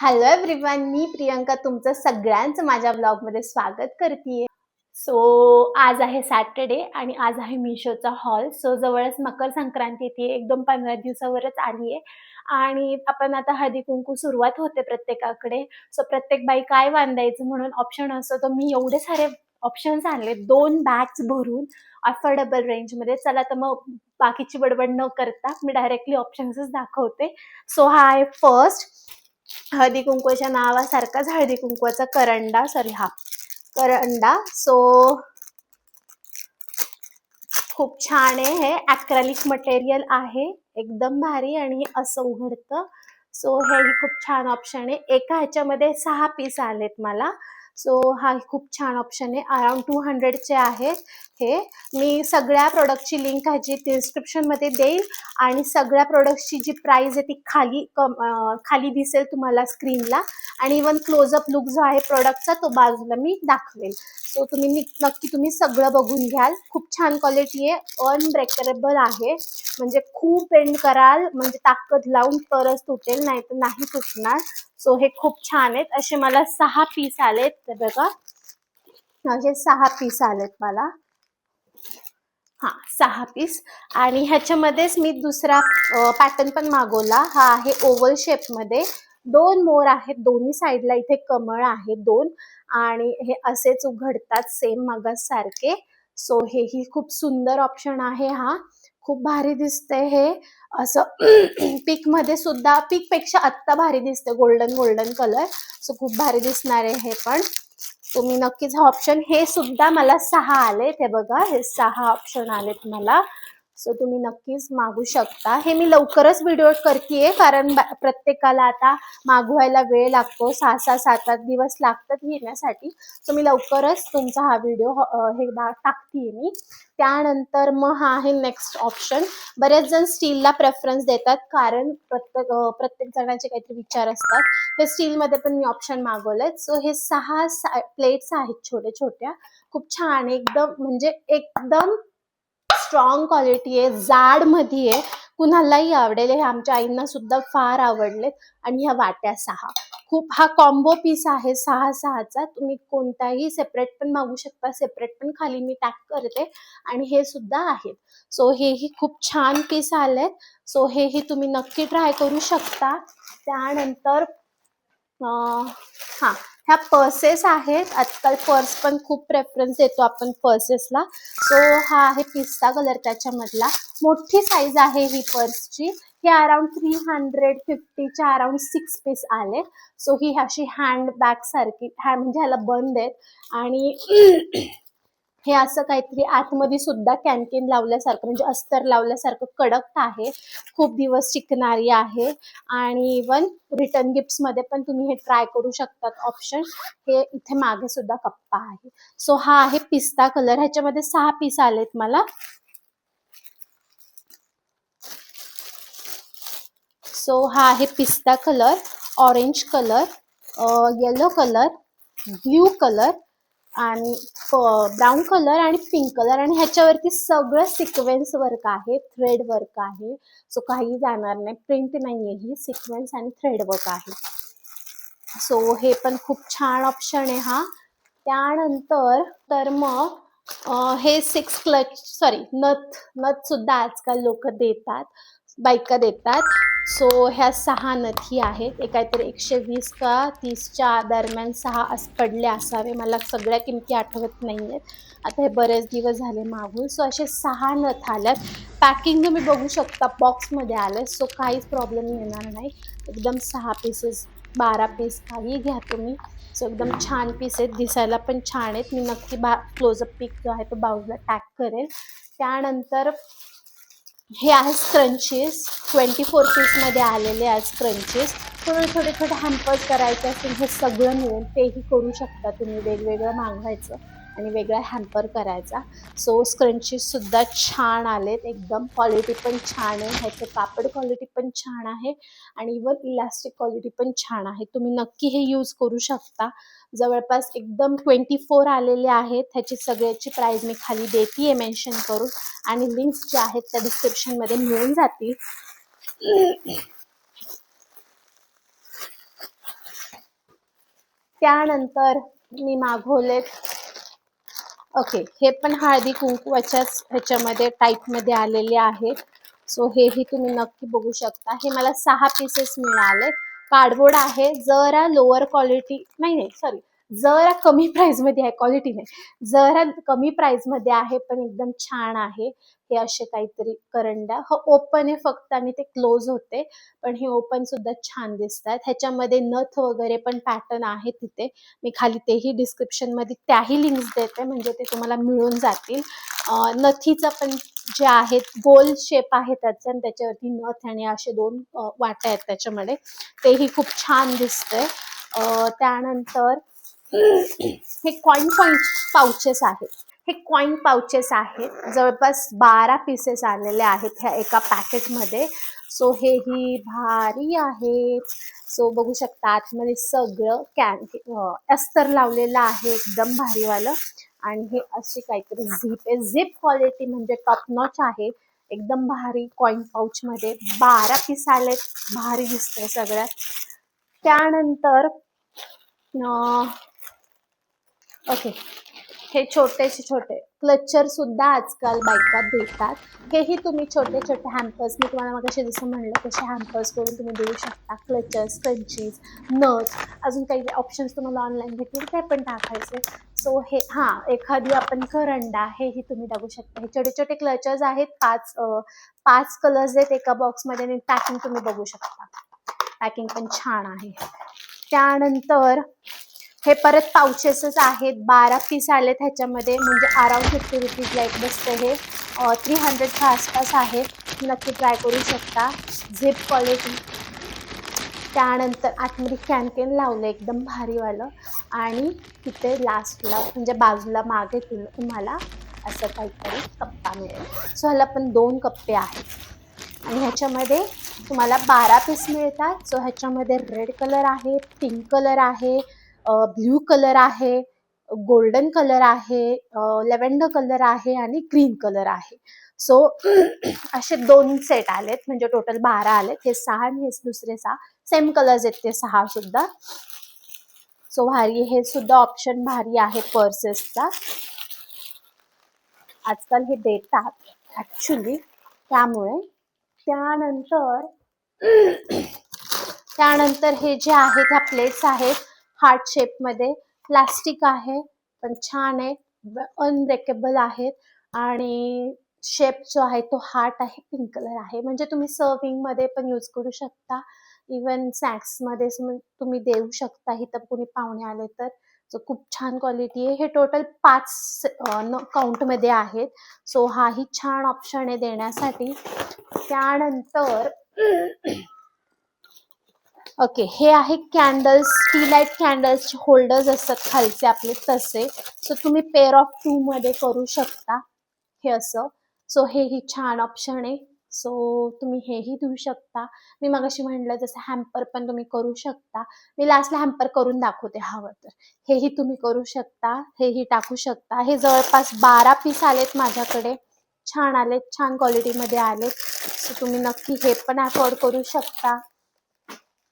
Hello everyone, मी प्रियंका तुमचं सगळ्यांचं माझ्या ब्लॉगमध्ये स्वागत करते. आज आहे सॅटर्डे आणि आज आहे मिशोचा हॉल. जवळच मकर संक्रांती येते, एकदम 15 दिवसावरच आली आहे आणि आपण आता हळदी कुंकू सुरुवात होते प्रत्येकाकडे. प्रत्येक बाई काय बांधायचं म्हणून ऑप्शन असतो, तर मी एवढे सारे ऑप्शन्स आणले 2 बॅग्स भरून अफोर्डेबल रेंजमध्ये. चला तर मग बाकीची बडबड न करता मी डायरेक्टली ऑप्शन्सच दाखवते. हा आहे फर्स्ट हळदी कुंकूच्या नावासारखाच हळदी कुंकूचा करंडा, करंडा. खूप छान आहे. हे ॲक्रेलिक मटेरियल आहे, एकदम भारी आणि असं उघडतं. हेही खूप छान ऑप्शन आहे. एका ह्याच्यामध्ये 6 पीस आलेत मला. हा खूप छान ऑप्शन आहे. अराउंड 200चे आहेत हे. मी सगळ्या प्रोडक्टची लिंक ह्याची डिस्क्रिप्शनमध्ये देईल आणि सगळ्या प्रोडक्टची जी प्राइस आहे ती खाली दिसेल तुम्हाला स्क्रीनला, आणि इवन क्लोजअप लुक जो आहे प्रोडक्टचा तो बाजूला मी दाखवेल. तुम्ही नक्की सगळं बघून घ्याल. खूप छान क्वालिटी आहे, अनब्रेकेबल आहे, म्हणजे खूप बेंड कराल म्हणजे ताकद लावून तरच तुटेल, नाही तर नाही तुटणार. हे खूप छान आहेत. असे मला 6 पीस आलेत. तर बघा, असे 6 पीस आलेत मला. 6 पीस. आणि ह्याच्यामध्येच मी दुसरा पॅटर्न पण मागवला. हा आहे ओव्हल शेपमध्ये. 2 मोर आहेत दोन्ही साईडला, इथे कमळ आहे 2, आणि हे असेच उघडतात सेम मगासारखे. हेही खूप सुंदर ऑप्शन आहे. हा खूप भारी दिसतंय हे असं. पिक मध्ये सुद्धा, पिक पेक्षा आत्ता भारी दिसते, गोल्डन कलर. खूप भारी दिसणार आहे हे पण. तुम्ही नक्कीच हा ऑप्शन, हे सुद्धा मला 6 आलेत. हे बघा, हे 6 ऑप्शन आलेत मला. तुम्ही नक्कीच मागू शकता. हे मी लवकरच व्हिडिओ करतेय, कारण प्रत्येकाला आता मागवायला वेळ लागतो, 6-6, 7-8 दिवस लागतात येण्यासाठी. मी लवकरच तुमचा हा व्हिडिओ हे टाकतेय मी. त्यानंतर मग हा आहे नेक्स्ट ऑप्शन. बरेच जण स्टीलला प्रेफरन्स देतात, कारण प्रत्येक जणांचे काहीतरी विचार असतात. हे स्टीलमध्ये पण मी ऑप्शन मागवलेत. हे 6 प्लेट्स आहेत छोट्या छोट्या, खूप छान, एकदम म्हणजे एकदम स्ट्रॉंग क्वालिटी आहे, जाड मध्ये आहे, कुणालाही आवडेल. हे आमच्या आईंना सुद्धा फार आवडलेत. आणि ह्या वाट्या 6, खूप, हा कॉम्बो पीस आहे 6-6चा. तुम्ही कोणताही सेपरेट पण मागू शकता, सेपरेट पण खाली मी टॅग करते. आणि हे सुद्धा आहेत. हेही खूप छान पीस आलेत. हेही तुम्ही नक्की ट्राय करू शकता. त्यानंतर ह्या पर्सेस आहेत. आजकाल पर्स पण खूप प्रेफरन्स देतो आपण पर्सेसला. हा आहे पिस्ता कलर त्याच्यामधला. मोठी साईज आहे ही पर्सची. ही अराउंड 350च्या अराउंड 6 पीस आले. ही अशी हँड बॅग सारखी, म्हणजे ह्याला बंद आहेत. आणि हे असं काहीतरी आतमध्ये सुद्धा कॅन्टीन लावल्यासारखं, म्हणजे अस्तर लावल्यासारखं कडक आहे, खूप दिवस टिकणारी आहे. आणि इवन रिटर्न गिफ्ट्स मध्ये पण तुम्ही हे ट्राय करू शकतात ऑप्शन. हे इथे मागे सुद्धा कप्पा आहे. हा आहे पिस्ता कलर. ह्याच्यामध्ये 6 पीस आलेत मला. हा आहे पिस्ता colour, orange colour, yellow colour, blue colour, आणि ब्राऊन कलर आणि पिंक कलर. आणि ह्याच्यावरती सगळं सिक्वेन्स वर्क आहे, थ्रेड वर्क आहे. काही जाणार नाही, प्रिंट नाहीये, ही सिक्वेन्स आणि थ्रेड वर्क आहे. हे पण खूप छान ऑप्शन आहे हा. त्यानंतर तर मग हे 6 क्लच, नथ सुद्धा आजकाल लोक देतात, बायका देतात. ह्या 6 नथी आहेत. काहीतरी 120 का 30च्या दरम्यान 6 पडले असावे, मला सगळ्या किमती आठवत नाहीयेत, आता हे बरेच दिवस झाले मागून. असे 6 नथ आल्यात. पॅकिंग तुम्ही बघू शकता, बॉक्समध्ये आलंय. काहीच प्रॉब्लेम येणार नाही. एकदम 6 पीसेस, 12 पीस, काही घ्या तुम्ही. एकदम छान पीस आहेत, दिसायला पण छान आहेत. मी नक्की क्लोजअप पिक जो आहे तो बाजूला टॅग करेल. त्यानंतर हे आहे स्क्रंचेस. 24 पीस मध्ये आलेले आहेत स्क्रंचेस. छोटे हॅम्पर्स करायचे असेल, हे सगळं मिळेल, तेही करू शकता तुम्ही. वेगवेगळं मागवायचं आणि वेगळा हॅम्पर करायचा. स्क्रंचेस सुद्धा छान आलेत, एकदम क्वालिटी पण छान आहे. ह्याचं कापड क्वालिटी पण छान आहे आणि इवन इलास्टिक क्वालिटी पण छान आहे. तुम्ही नक्की हे यूज करू शकता. जवळपास एकदम 24 आलेले आहेत. ह्याची सगळ्याची प्राइस मी खाली देतीये मेन्शन करून, आणि लिंक्स जे आहेत त्या डिस्क्रिप्शन मध्ये मिळून जातील. त्यानंतर मी मागवलेत ओके, हे पण हळदी कुंकवाच्याच ह्याच्यामध्ये टाईपमध्ये आलेले आहेत. सो हेही तुम्ही नक्की बघू शकता. हे मला 6 पीसेस मिळाले. कार्डबोर्ड आहे, जरा लोअर क्वालिटी नाही सॉरी, जरा कमी प्राइसमध्ये आहे, क्वालिटी नाही, जरा कमी प्राइसमध्ये आहे, पण एकदम छान आहे. हे असे काहीतरी करंड्या ओपन आहे फक्त आणि ते क्लोज होते, पण हे ओपन सुद्धा छान दिसतात. ह्याच्यामध्ये नथ वगैरे पण पॅटर्न आहे तिथे. मी खाली तेही डिस्क्रिप्शन मध्ये त्याही लिंक्स देते, म्हणजे ते तुम्हाला मिळून जातील. नथीचं पण जे आहेत गोल शेप आहे त्याचा, आणि त्याच्यावरती नथ आणि असे 2 वाट्या आहेत त्याच्यामध्ये, तेही खूप छान दिसतंय. त्यानंतर हे कॉइन पाउचेस आहेत. हे कॉइन पाउचेस आहेत, जवळपास 12 पीसेस आलेले आहेत ह्या एका पॅकेटमध्ये. सो हेही भारी आहेत. सो बघू शकता आतमध्ये सगळं अस्तर लावलेलं आहे, एकदम भारीवालं. आणि हे अशी काहीतरी झिप आहे, झिप क्वालिटी म्हणजे टॉप नॉच आहे, एकदम भारी. कॉइन पाउच मध्ये 12 पीस आलेत, भारी दिसतंय सगळ्यात. त्यानंतर ओके, हे छोटे क्लचर सुद्धा आजकाल बायका देतात. हेही तुम्ही छोटे हॅम्पर्स, मी तुम्हाला मगाशी जसं म्हणलं तसे हॅम्पर्स करून तुम्ही देऊ शकता. क्लचर्स, स्क्रंचीज, नट्स, अजून काही ऑप्शन्स तुम्हाला ऑनलाईन भेटतील ते पण टाकायचे. सो हे एखादी आपण करंडा, हेही तुम्ही टाकू शकता. हे छोटे क्लचर्स आहेत, 5 कलर्स आहेत एका बॉक्समध्ये, आणि पॅकिंग तुम्ही बघू शकता. पॅकिंग पण छान आहे. त्यानंतर हे परत पाउचेसच आहेत, 12 पीस आलेत ह्याच्यामध्ये, म्हणजे अराउंड 50 रुपीजला एक बसतं. हे 300च्या आसपास आहे, नक्की ट्राय करू शकता. Zip quality. त्यानंतर आतमध्ये कॅन लावलं एकदम भारीवालं, आणि तिथे लास्टला म्हणजे बाजूला मागे तुम्हाला असं काहीतरी कप्पा मिळेल. सो ह्याला पण 2 कप्पे आहेत, आणि ह्याच्यामध्ये तुम्हाला 12 पीस मिळतात. सो ह्याच्यामध्ये रेड कलर आहे, पिंक कलर आहे, ब्ल्यू कलर आहे, गोल्डन कलर आहे, लेव्हेंडर कलर आहे, आणि ग्रीन कलर आहे. सो असे 2 सेट आलेत, म्हणजे टोटल 12 आलेत. हे 6 आणि हे दुसरे 6 सेम कलर्स आहेत, ते 6 सुद्धा. सो भारी, हे सुद्धा ऑप्शन भारी आहे पर्सेसचा. आजकाल हे देतात ऍक्च्युली, त्यामुळे. त्यानंतर हे जे आहेत ह्या प्लेट्स आहेत हार्ट शेप मध्ये, प्लास्टिक आहे पण छान आहे, अनब्रेकेबल आहेत, आणि शेप जो आहे तो हार्ट आहे, पिंक कलर आहे, म्हणजे तुम्ही सर्विंग मध्ये पण यूज करू शकता, इवन स्नॅक्स मध्ये तुम्ही देऊ शकता. इथं कोणी पाहुणे आले तर. खूप छान क्वालिटी आहे. हे टोटल 5 काउंट मध्ये आहेत. सो हाही छान ऑप्शन आहे देण्यासाठी. त्यानंतर ओके, हे आहे कॅन्डल्स, टी लाईट कॅन्डल्सचे होल्डर्स असतात खालचे आपले तसे. सो तुम्ही पेअर ऑफ 2 मध्ये करू शकता हे असं. सो हेही छान ऑप्शन आहे. सो तुम्ही हेही देऊ शकता. मी मगाशी म्हटलं जसं हॅम्पर पण तुम्ही करू शकता. मी लास्टला हॅम्पर करून दाखवते हवं तर. हेही तुम्ही करू शकता, हेही टाकू शकता. हे जवळपास 12 पीस आलेत माझ्याकडे, छान आलेत, छान क्वालिटीमध्ये आलेत. सो तुम्ही नक्की हे पण अफोर्ड करू शकता.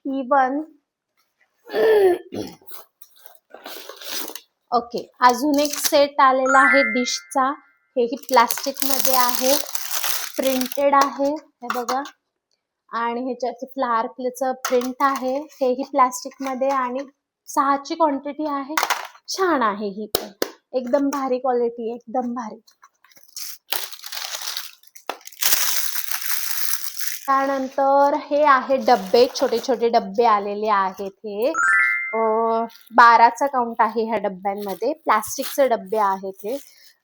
इवन ओके, अजून एक सेट आलेला आहे डिशचा. हेही प्लास्टिक मध्ये आहे, प्रिंटेड आहे, हे बघा, आणि ह्याच्याची फ्लावर प्लेचं प्रिंट आहे. हेही प्लास्टिक मध्ये, आणि 6ची क्वांटिटी आहे. छान आहे ही पण, एकदम भारी क्वालिटी, एकदम भारी. त्यानंतर हे आहे डब्बे, छोटे डब्बे आलेले आहेत. हे 12चा काउंट आहे ह्या डब्यांमध्ये. प्लास्टिकचे डब्बे आहेत हे,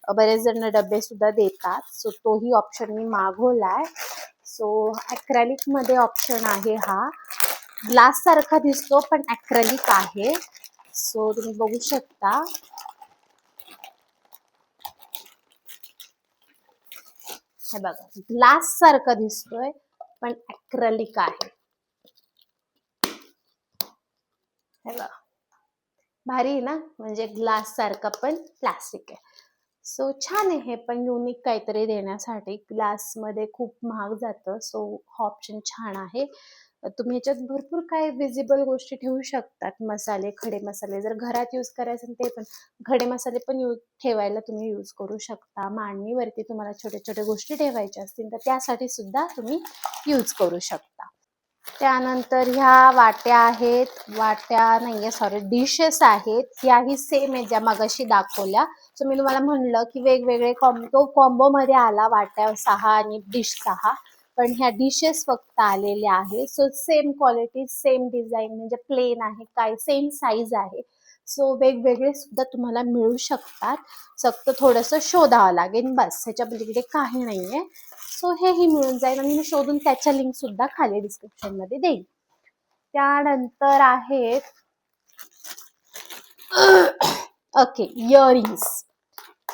बरेच जण डब्बे सुद्धा देतात. सो तोही ऑप्शन मी मागवलाय. सो अॅक्रेलिक मध्ये ऑप्शन आहे हा, ग्लास सारखा दिसतो पण अॅक्रेलिक आहे. सो तुम्ही बघू शकता. हे बघा, ग्लास सारखा दिसतोय पण अॅक्रेलिक आहे. हे बघा, भारी आहे ना, म्हणजे ग्लास सारखा पण प्लास्टिक आहे. सो छान आहे, हे पण युनिक काहीतरी देण्यासाठी. ग्लास मध्ये खूप महाग जातं, सो हा ऑप्शन छान आहे. तुम्ही ह्याच्यात भरपूर काय विजिबल गोष्टी ठेवू शकतात. मसाले, खडे मसाले जर घरात यूज करायचे ते पण खडे मसाले पण ठेवायला तुम्ही यूज करू शकता. मांडणीवरती तुम्हाला छोट्या छोट्या गोष्टी ठेवायच्या असतील तर त्यासाठी सुद्धा तुम्ही यूज करू शकता. त्यानंतर ह्या वाट्या आहेत, वाट्या नाहीये सॉरी डिशेस आहेत. ह्याही सेम आहे ज्या मगाशी दाखवल्या. सो मी तुम्हाला म्हणलं की वेगवेगळे कॉम्बो मध्ये आला वाट्या 6 आणि डिश 6, पण ह्या डिशेस फक्त आलेल्या आहेत. So same quality same design म्हणजे प्लेन आहे, काय सेम साईज आहे. सो वेगवेगळे सुद्धा तुम्हाला मिळू शकतात. फक्त थोडंसं शोधावं लागेल बस, ह्याच्या पलीकडे काही नाहीये. सो हेही मिळून जाईल आणि मी शोधून त्याच्या लिंक सुद्धा खाली डिस्क्रिप्शन मध्ये देईन. त्यानंतर आहेत ओके इयरिंग्स.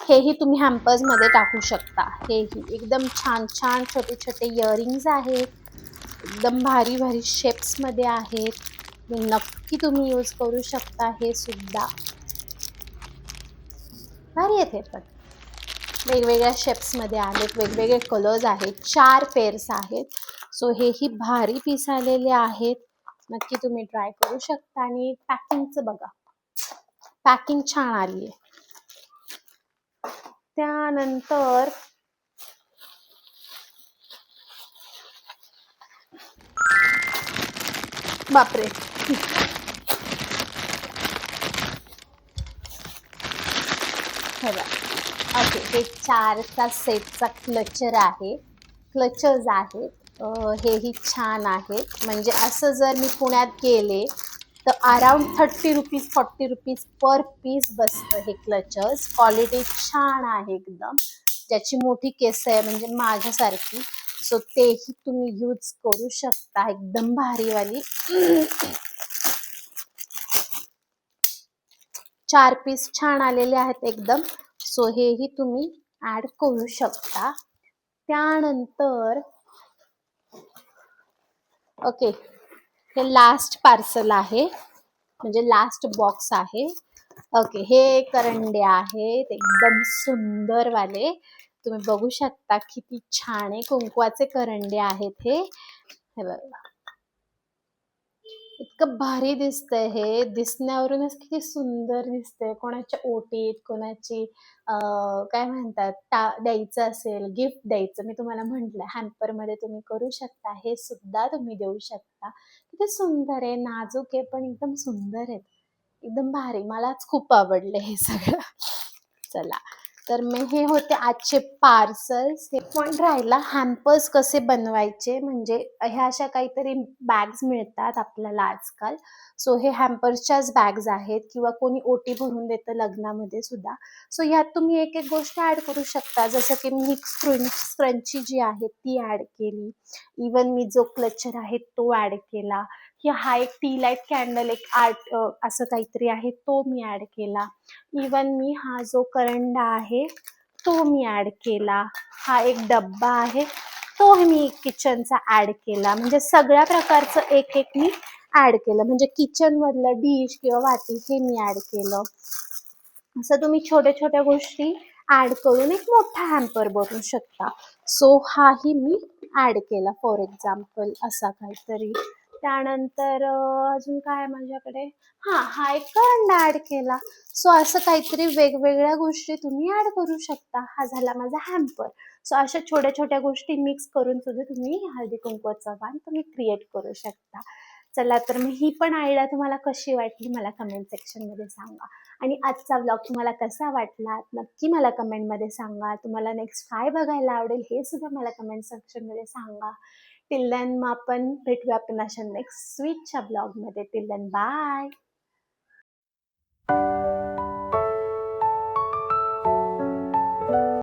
हेही तुम्ही हॅम्पर्स मध्ये टाकू शकता. हेही एकदम छान छान छोटे छोटे इयरिंग्स आहेत. एकदम भारी भारी शेप्स मध्ये आहेत. नक्की तुम्ही यूज करू शकता. हे सुद्धा भारी आहेत. हे पण वेगवेगळ्या शेप्स मध्ये आहेत, वेगवेगळे कलर्स आहेत, 4 पेअर्स आहेत. सो हेही भारी पीस आलेले आहेत. नक्की तुम्ही ट्राय करू शकता. आणि पॅकिंगचं बघा, पॅकिंग छान आली आहे. त्यानंतर बापरे ओके, हे 4चा सेटचा क्लचर आहे, क्लचर्स आहेत. हेही छान आहेत. म्हणजे असं जर मी पुण्यात गेले तर around 30 rupees 40 rupees per piece बसतं हे क्लचर्स. क्वालिटी छान आहे एकदम. ज्याची मोठी केस आहे म्हणजे माझ्यासारखी, सो तेही तुम्ही यूज करू शकता. एकदम भारीवाली 4 पीस छान आलेले आहेत एकदम. सो हेही तुम्ही ऍड करू शकता. त्यानंतर ओके, हे लास्ट पार्सल आहे म्हणजे लास्ट बॉक्स आहे. ओके, हे करंडे आहेत एकदम सुंदर वाले. तुम्ही बघू शकता किती छान आहे. कुंकवाचे करंडे आहेत हे बघा. इतकं भारी दिसतंय. हे दिसण्यावरूनच किती सुंदर दिसतंय. कोणाच्या ओटीत, कोणाची काय म्हणतात द्यायचं असेल, गिफ्ट द्यायचं, मी तुम्हाला म्हटलं हॅम्पर मध्ये तुम्ही करू शकता. हे सुद्धा तुम्ही देऊ शकता. किती सुंदर आहे, नाजूक आहे, पण एकदम सुंदर आहेत. एकदम भारी. मलाच खूप आवडले हे सगळं. चला, तर मग हे होते आजचे पार्सल्स. हे पण राहिला हॅम्पर्स कसे बनवायचे, म्हणजे ह्या अशा काहीतरी बॅग्स मिळतात आपल्याला आजकाल. सो हे हॅम्पर्सच्याच बॅग्स आहेत किंवा कोणी ओटी भरून देतं लग्नामध्ये सुद्धा. सो ह्यात तुम्ही एक एक गोष्ट ऍड करू शकता. जसं की मी स्क्रंची जी आहे ती ऍड केली. इवन मी जो क्लचर आहे तो ऍड केला. हा एक टी लाईट कॅन्डल एक आर्ट असं काहीतरी आहे तो मी ऍड केला. इवन मी हा जो करंडा आहे तो मी ऍड केला. हा एक डब्बा आहे तो मी किचनचा ऍड केला. म्हणजे सगळ्या प्रकारचं एक एक मी ऍड केलं. म्हणजे किचन मधलं डिश किंवा वाटी हे मी ऍड केलं. असं तुम्ही छोट्या छोट्या गोष्टी ऍड करून एक मोठा हॅम्पर बनवू शकता. सो हाही मी ऍड केला फॉर एक्झाम्पल असा काहीतरी. त्यानंतर अजून काय माझ्याकडे, हा एक करंडा ऍड केला. सो असं काहीतरी वेगवेगळ्या गोष्टी तुम्ही ऍड करू शकता. हा झाला माझा हॅम्पर. सो अशा छोट्या छोट्या गोष्टी मिक्स करून सुद्धा तुम्ही हळदी कुंकवाचा वाण तुम्ही क्रिएट करू शकता. चला, तर मग ही पण आयडिया तुम्हाला कशी वाटली मला कमेंट सेक्शन मध्ये सांगा. आणि आजचा व्लॉग तुम्हाला कसा वाटला नक्की मला कमेंट मध्ये सांगा. तुम्हाला नेक्स्ट काय बघायला आवडेल हे सुद्धा मला कमेंट सेक्शन मध्ये सांगा. टिल देन मग आपण भेटूया आपण अशा नेक्स्ट स्वीटच्या ब्लॉग मध्ये. Till then bye.